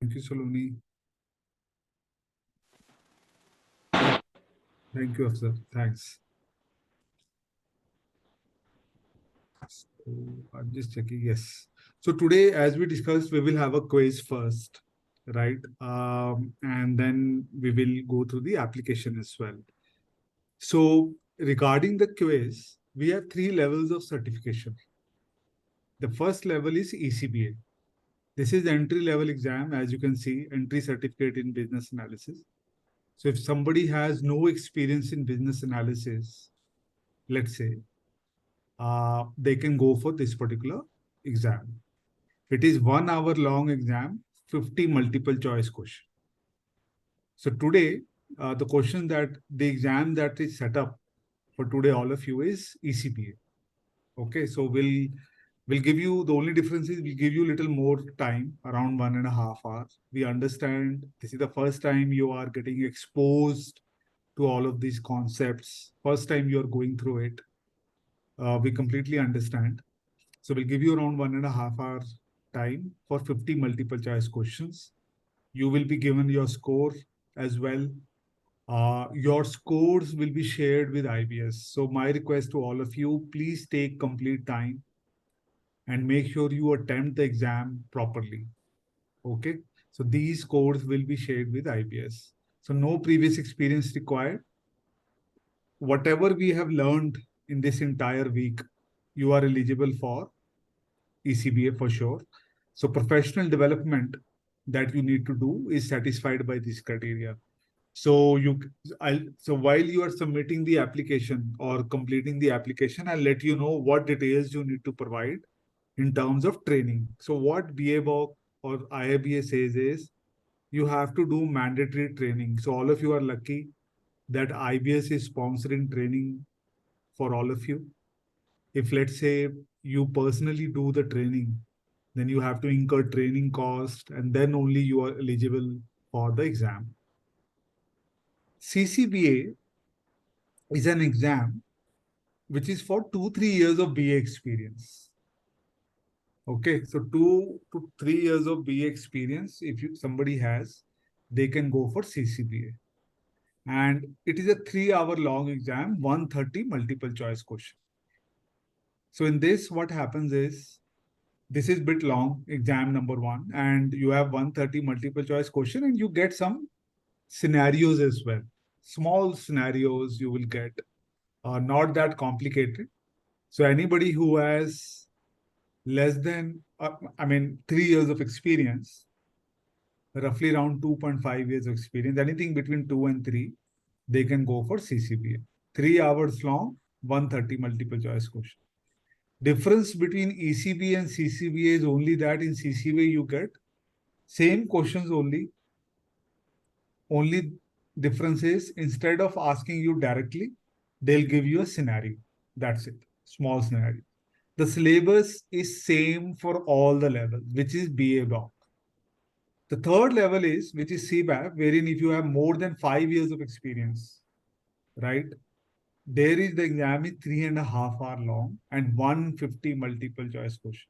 Thank you, Saloni. Thank you, Afsar. Thanks. So I'm just checking. Yes. So today, as we discussed, we will have a quiz first, right? And then we will go through the application as well. So regarding the quiz, we have three levels of certification. The first level is ECBA. This is the entry level exam, as you can see, entry certificate in business analysis. So if somebody has no experience in business analysis, let's say, they can go for this particular exam. It is 1 hour long exam, 50 multiple choice question. So today, the question that the exam that is set up for today, all of you is ECPA. Okay, so we'll give you, the only difference is we'll give you a little more time, around 1.5 hours. We understand this is the first time you are getting exposed to all of these concepts. First time you are going through it. We completely understand. So we'll give you around 1.5 hour time for 50 multiple choice questions. You will be given your score as well. Your scores will be shared with IBS. So my request to all of you, please take complete time and make sure you attempt the exam properly. Okay. So these scores will be shared with IBS. So no previous experience required. Whatever we have learned in this entire week, you are eligible for ECBA for sure. So professional development that you need to do is satisfied by this criteria. So so while you are submitting the application or completing the application, I'll let you know what details you need to provide in terms of training. So what BABOK or IABA says is you have to do mandatory training. So all of you are lucky that IBS is sponsoring training for all of you. If let's say you personally do the training, then you have to incur training cost and then only you are eligible for the exam. CCBA is an exam which is for 2-3 years of BA experience. Okay, so 2 to 3 years of BA experience, if somebody has, they can go for CCBA. And it is a 3 hour long exam, 130 multiple choice question. So in this, what happens is, this is bit long, exam number one, and you have 130 multiple choice question and you get some scenarios as well. Small scenarios you will get, not that complicated. So anybody who has less than, 3 years of experience, roughly around 2.5 years of experience, anything between 2 and 3, they can go for CCBA. 3 hours long, 130 multiple choice question. Difference between ECBA and CCBA is only that in CCBA you get same questions only. Only difference is instead of asking you directly, they'll give you a scenario. That's it. Small scenario. The syllabus is same for all the levels, which is BA block. The third level is, which is CBAP, wherein if you have more than 5 years of experience, right? There is the exam is 3.5 hours long and 150 multiple choice question.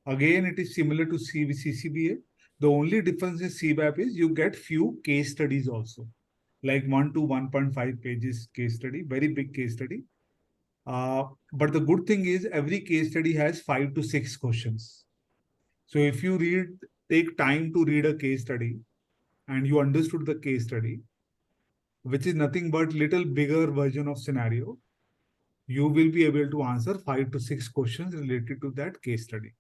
Again, it is similar to CCBA. The only difference in CBAP is you get few case studies also, like 1 to 1.5 pages case study, very big case study. But the good thing is every case study has 5 to 6 questions. So if you take time to read a case study and you understood the case study, which is nothing but little bigger version of scenario, you will be able to answer 5 to 6 questions related to that case study.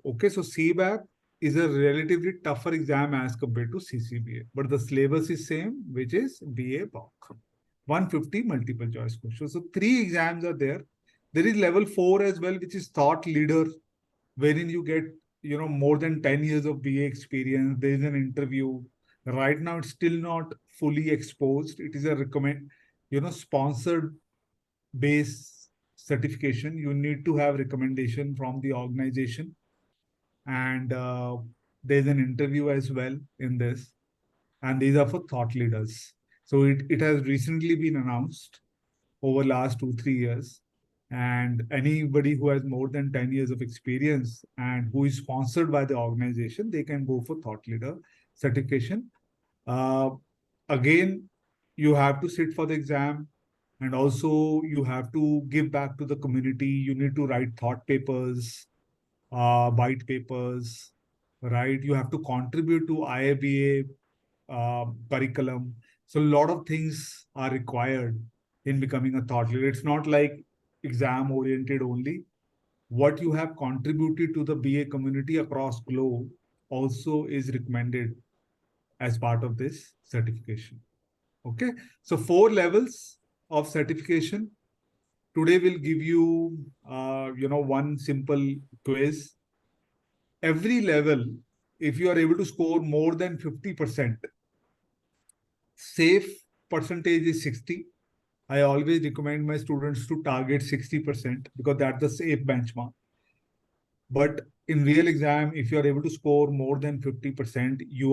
Okay, so CBAP is a relatively tougher exam as compared to CCBA, but the syllabus is same, which is BA BOK. 150 multiple choice questions. So 3 exams are there. There is level 4 as well, which is thought leader, wherein you get more than 10 years of BA experience. There is an interview. Right now, it's still not fully exposed. It is a sponsored base certification. You need to have recommendation from the organization, and there's an interview as well in this, and these are for thought leaders. So it has recently been announced over last 2-3 years. And anybody who has more than 10 years of experience and who is sponsored by the organization, they can go for thought leader certification. Uh, Again, you have to sit for the exam, and also you have to give back to the community. You need to write thought papers, white papers, right? You have to contribute to IABA curriculum. So a lot of things are required in becoming a thought leader. It's not like exam oriented only. What you have contributed to the BA community across globe also is recommended as part of this certification. Okay, so 4 levels of certification. Today we'll give you, one simple quiz. Every level, if you are able to score more than 50%, safe percentage is 60. I always recommend my students to target 60% because that's the safe benchmark. But in real exam, if you are able to score more than 50%, you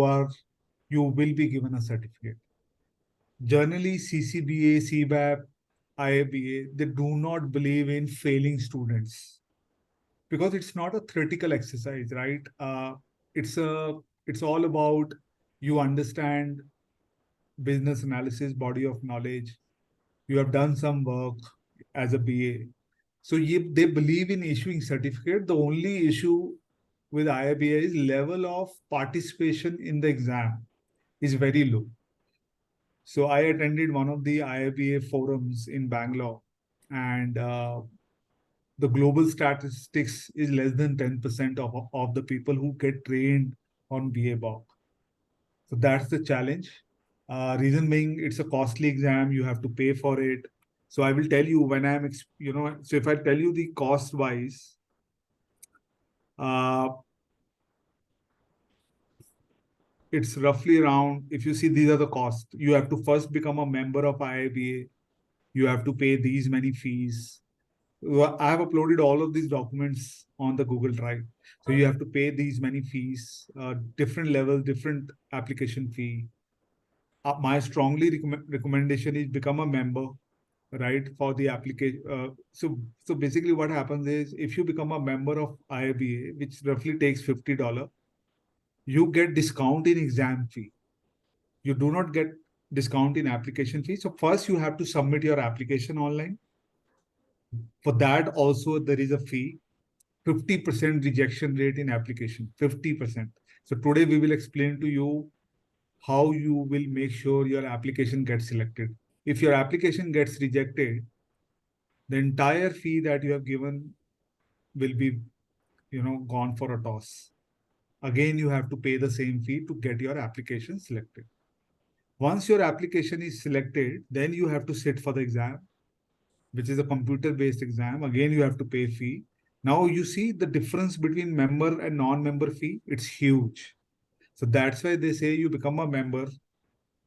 will be given a certificate. Generally, CCBA, CBAP, IABA, they do not believe in failing students because it's not a theoretical exercise, right? It's a it's all about you understand business analysis, body of knowledge. You have done some work as a BA. So they believe in issuing certificate. The only issue with IIBA is level of participation in the exam is very low. So I attended one of the IIBA forums in Bangalore, and the global statistics is less than 10% of the people who get trained on BA BOC. So that's the challenge. Reason being, it's a costly exam. You have to pay for it. So I will tell you when so if I tell you the cost wise, uh, it's roughly around, if you see, these are the costs. You have to first become a member of IIBA. You have to pay these many fees. I have uploaded all of these documents on the Google Drive. So you have to pay these many fees, different level, different application fee. My strongly recommendation is become a member, right, for the application. So basically what happens is if you become a member of IIBA, which roughly takes $50, you get discount in exam fee. You do not get discount in application fee. So first you have to submit your application online. For that also there is a fee. 50% rejection rate in application, 50%. So today we will explain to you how you will make sure your application gets selected. If your application gets rejected, the entire fee that you have given will be, gone for a toss. Again, you have to pay the same fee to get your application selected. Once your application is selected, then you have to sit for the exam, which is a computer-based exam. Again, you have to pay fee. Now you see the difference between member and non-member fee. It's huge. So that's why they say you become a member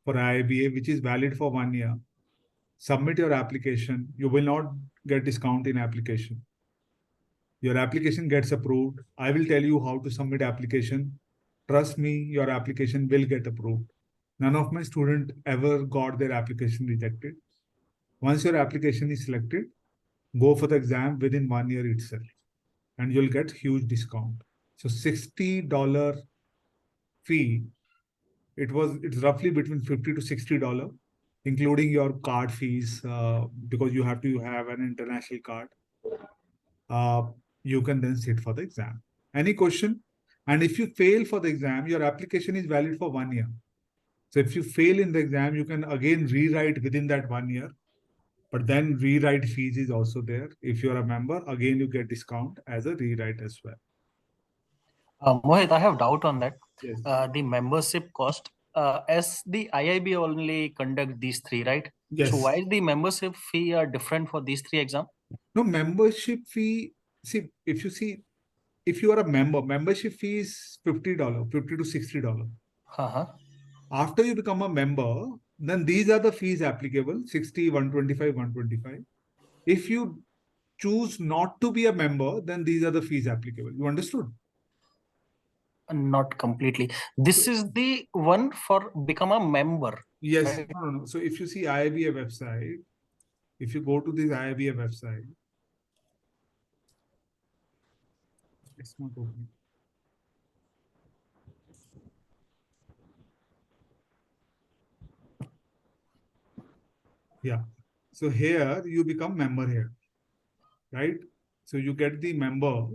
for IIBA, which is valid for 1 year. Submit your application. You will not get discount in application. Your application gets approved. I will tell you how to submit application. Trust me, your application will get approved. None of my students ever got their application rejected. Once your application is selected, go for the exam within 1 year itself, and you'll get huge discount. So $60 fee, it's roughly between $50 to $60, including your card fees, because you have to have an international card. You can then sit for the exam. Any question? And if you fail for the exam, your application is valid for 1 year. So if you fail in the exam, you can again rewrite within that 1 year. But then rewrite fees is also there. If you're a member, again, you get discount as a rewrite as well. Mohit, I have doubt on that. Yes. The membership cost, as the IIB only conduct these three, right? Yes. So why is the membership fee are different for these three exams? No, membership fee. See, if you are a member, membership fee is $50, $50 to $60. Uh-huh. After you become a member, then these are the fees applicable: 60, 125, 125. If you choose not to be a member, then these are the fees applicable. You understood? Not completely. This is the one for become a member. Yes. Right? No. So if you see IIBA website, if you go to this IIBA website, It's not opening. Yeah. So here you become member here, right? So you get the member.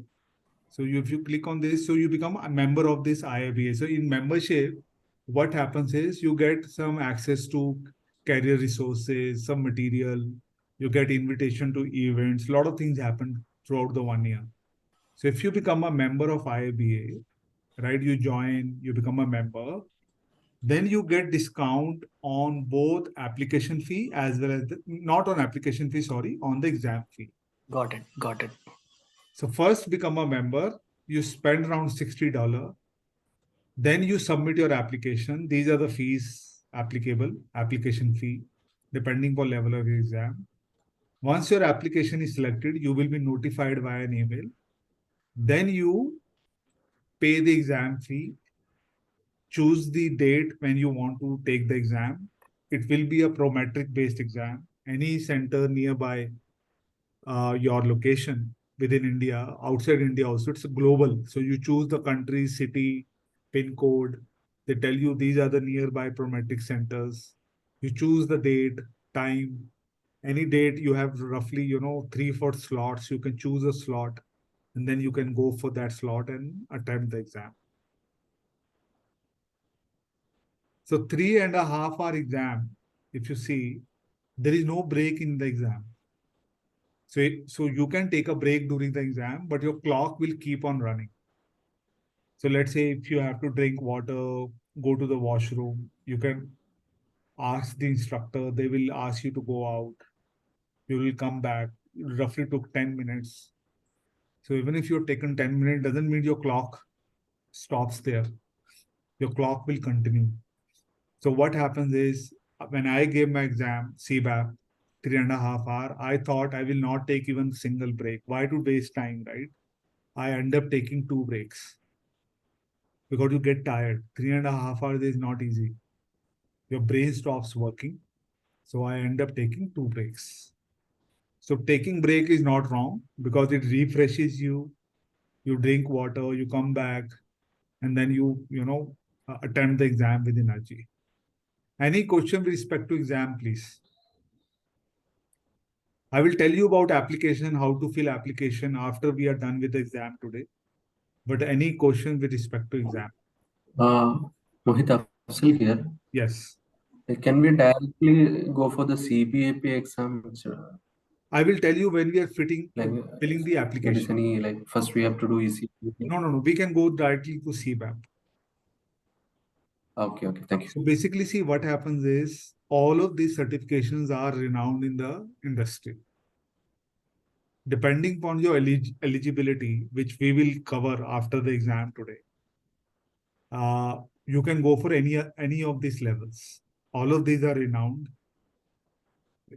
So if you click on this, so you become a member of this IIBA. So in membership, what happens is you get some access to career resources, some material, you get invitation to events, a lot of things happen throughout the 1 year. So if you become a member of IIBA, right, you join, you become a member, then you get discount on both application fee as well as not on application fee, sorry, on the exam fee. Got it. Got it. So first become a member, you spend around $60. Then you submit your application. These are the fees applicable, application fee, depending on level of your exam. Once your application is selected, you will be notified via an email. Then you pay the exam fee, choose the date when you want to take the exam. It will be a prometric based exam. Any center nearby your location within India, outside India also, it's global. So you choose the country, city, pin code. They tell you these are the nearby prometric centers. You choose the date, time, any date you have roughly, 3 4 slots. You can choose a slot and then you can go for that slot and attempt the exam. So 3.5 hour exam, if you see, there is no break in the exam. So you can take a break during the exam, but your clock will keep on running. So let's say if you have to drink water, go to the washroom, you can ask the instructor, they will ask you to go out. You will come back. It roughly took 10 minutes. So even if you're taken 10 minutes, doesn't mean your clock stops there. Your clock will continue. So what happens is when I gave my exam, CBAP, 3.5 hour, I thought I will not take even single break. Why to waste time, right? I end up taking two breaks because you get tired. 3.5 hours is not easy. Your brain stops working. So I end up taking two breaks. So taking break is not wrong because it refreshes you. You drink water, you come back, and then you attempt the exam with energy. Any question with respect to exam, please? I will tell you about application, how to fill application after we are done with the exam today. But any question with respect to exam? Uh, Mohit Afsal here. Yes. Can we directly go for the CBAP exam? I will tell you when we are Like filling the there is application. any like first we have to do ECBAP. No, no, no. We can go directly to CBAP. Okay, okay, thank you. So basically, see what happens is all of these certifications are renowned in the industry. Depending upon your eligibility, which we will cover after the exam today, you can go for any of these levels. All of these are renowned.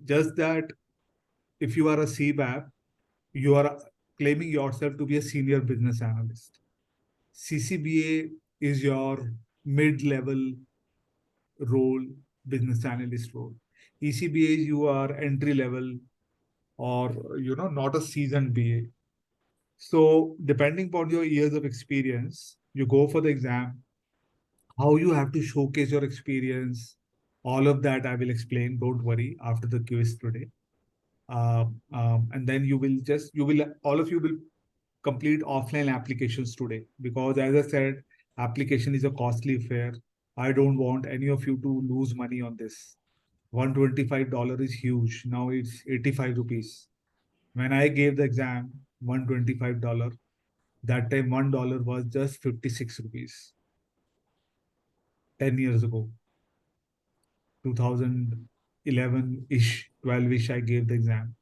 Just that if you are a CBAP, you are claiming yourself to be a senior business analyst. CCBA is your mid-level role, business analyst role. ECBA is you are entry level or not a seasoned BA. So depending upon your years of experience, you go for the exam. How you have to showcase your experience, all of that I will explain. Don't worry after the quiz today. And then all of you will complete offline applications today because as I said, application is a costly affair. I don't want any of you to lose money on this. $125 is huge. Now it's 85 rupees. When I gave the exam, $125, that time $1 was just 56 rupees. 10 years ago, 2011-ish, 12-ish, I gave the exam.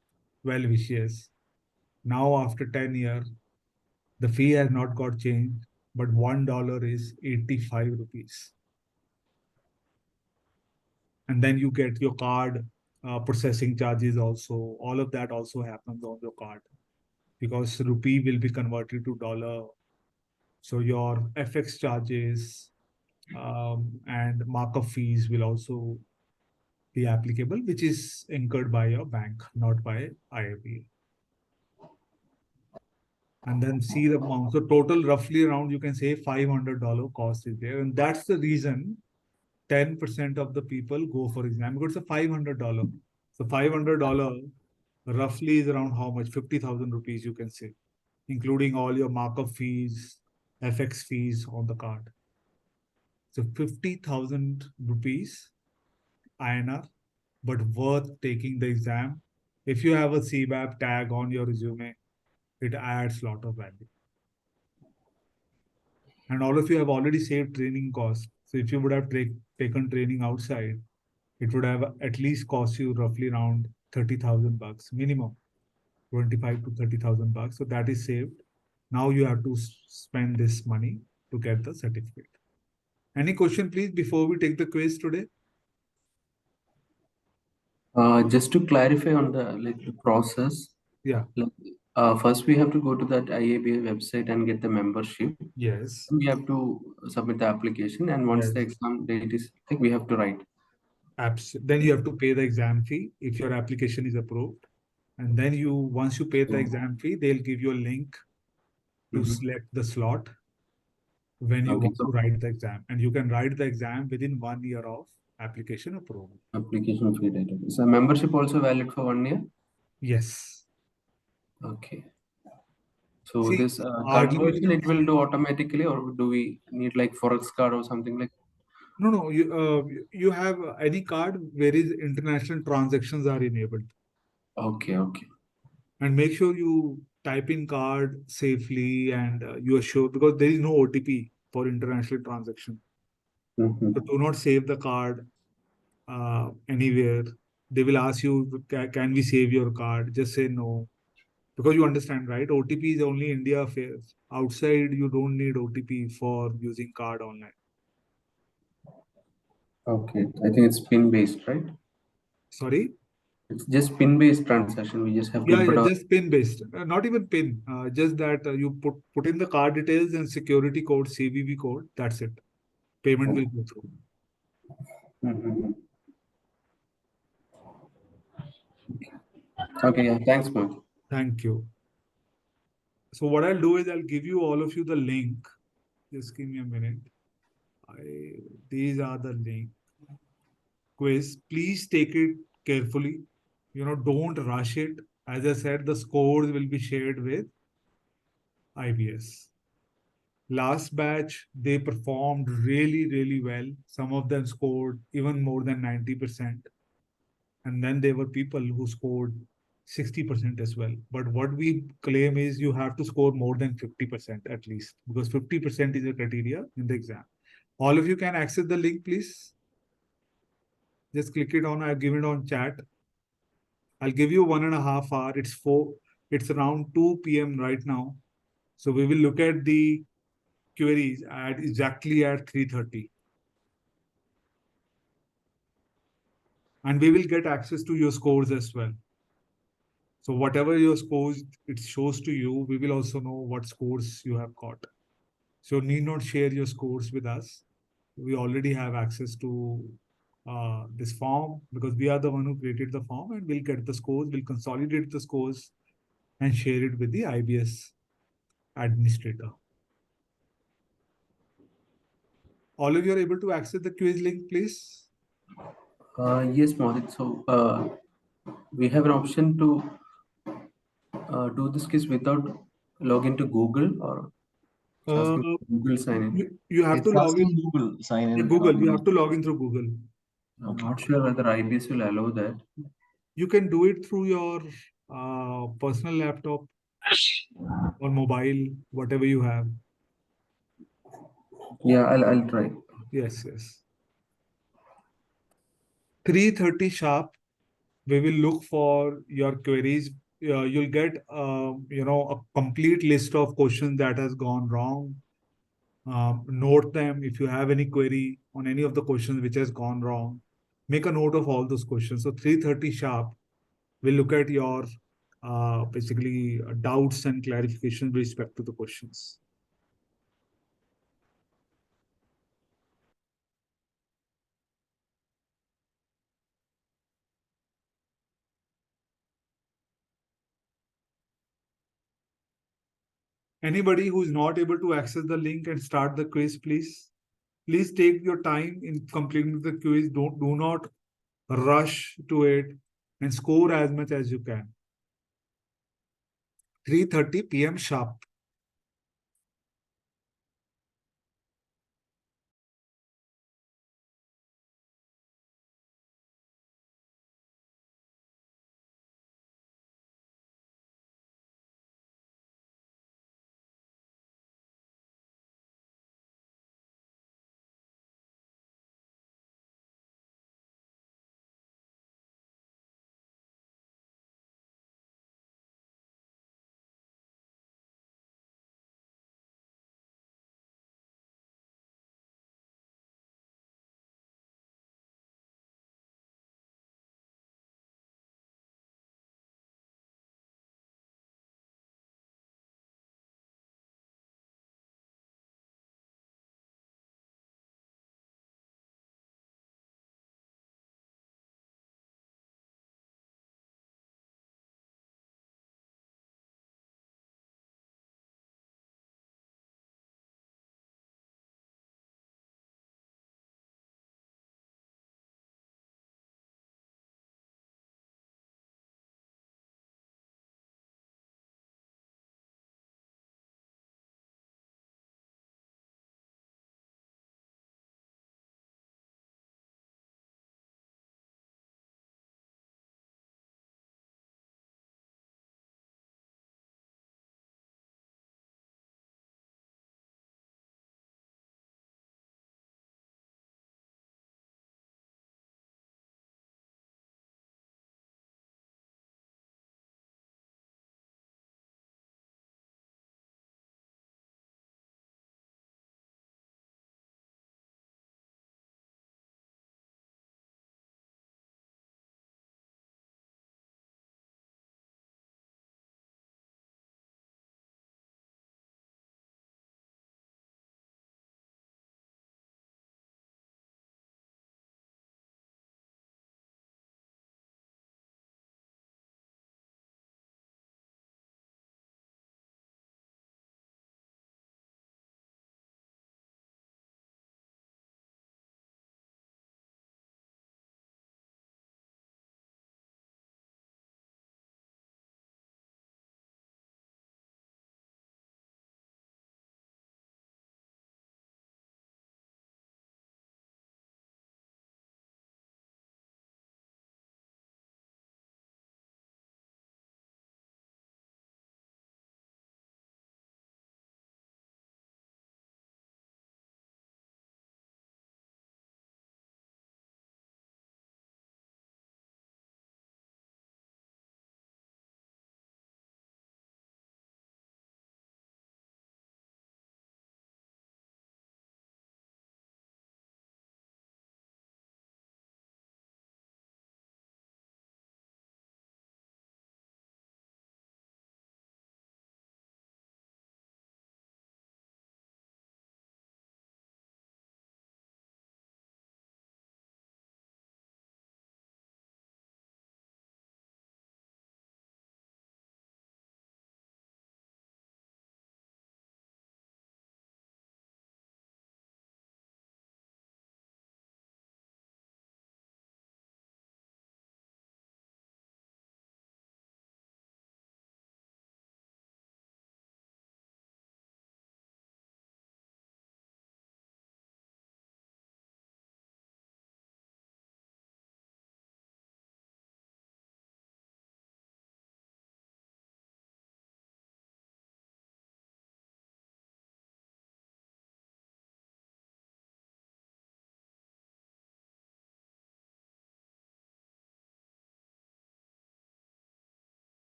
12-ish years. Now after 10 years, the fee has not got changed, but $1 is 85 rupees. And then you get your card processing charges also. All of that also happens on your card because rupee will be converted to dollar. So your FX charges and markup fees will also be applicable, which is incurred by your bank, not by IIB. and then see the amount. So total roughly around, you can say $500 cost is there. And that's the reason 10% of the people go for exam because it's a $500. So $500 roughly is around how much? 50,000 rupees, you can say, including all your markup fees, FX fees on the card. So 50,000 rupees INR, but worth taking the exam. If you have a CBAP tag on your resume, it adds a lot of value. And all of you have already saved training costs. So if you would have taken training outside, it would have at least cost you roughly around 30,000 bucks minimum, 25 to 30,000 bucks. So that is saved. Now you have to spend this money to get the certificate. Any question, please, before we take the quiz today? Just to clarify on the process, Yeah. first we have to go to that IABA website and get the membership. Yes. We have to submit the application, and once the Yes. exam date is, like, we have to write. Then you have to pay the exam fee if your application is approved. And then once you pay the exam fee, they'll give you a link to select the slot when you Okay, want so to write the exam. And you can write the exam within 1 year of application approval. application fee data. So membership also valid for 1 year? Yes. Okay. So See, this our conversion, limitations. it will do automatically, or do we need like Forex card or something like? No. You have any card where is international transactions are enabled. Okay, okay. And make sure you type in card safely and you are sure because there is no OTP for international transaction. So do not save the card anywhere. They will ask you, can we save your card? Just say no. Because you understand, right? OTP is only India affairs. Outside, you don't need OTP for using card online. Okay, I think it's pin based, right? Sorry? It's just pin based transaction. We just have to Yeah, input our. just PIN based. Not even PIN. Just that you put in the card details and security code, CVV code. That's it. Payment will go through. Mhm. Okay, yeah. Thanks, Mohit. Thank you. So what I'll do is I'll give you all of you the link. Just give me a minute. These are the link quiz. Please take it carefully. Don't rush it. As I said, the scores will be shared with IBS. Last batch, they performed really, really well. Some of them scored even more than 90%. And then there were people who scored 60% as well. But what we claim is you have to score more than 50% at least, because 50% is a criteria in the exam. All of you can access the link, please. Just click it on. I've given it on chat. I'll give you 1.5 hours. It's around 2 p.m. right now. So we will look at the queries at exactly at 3:30. And we will get access to your scores as well. So whatever your scores it shows to you, we will also know what scores you have got. So need not share your scores with us. We already have access to this form because we are the one who created the form, and we'll get the scores, we'll consolidate the scores and share it with the IBS administrator. All of you are able to access the quiz link, please? Yes, Mohit. So we have an option to do this quiz without login to Google, or it's Uh, asking Google sign in. you have to It's log asking in. Google sign Yeah, in. Google. You have to log in through Google. I'm not sure whether IBS will allow that. You can do it through your personal laptop or mobile, whatever you have. Yeah, I'll try. Yes. 3:30 sharp, we will look for your queries. You'll get a complete list of questions that has gone wrong. Note them. If you have any query on any of the questions which has gone wrong, make a note of all those questions. So 3:30 sharp, we'll look at your basically doubts and clarification with respect to the questions. Anybody who is not able to access the link and start the quiz, please. Please take your time in completing the quiz. Do not rush to it and score as much as you can. 3:30 p.m. sharp.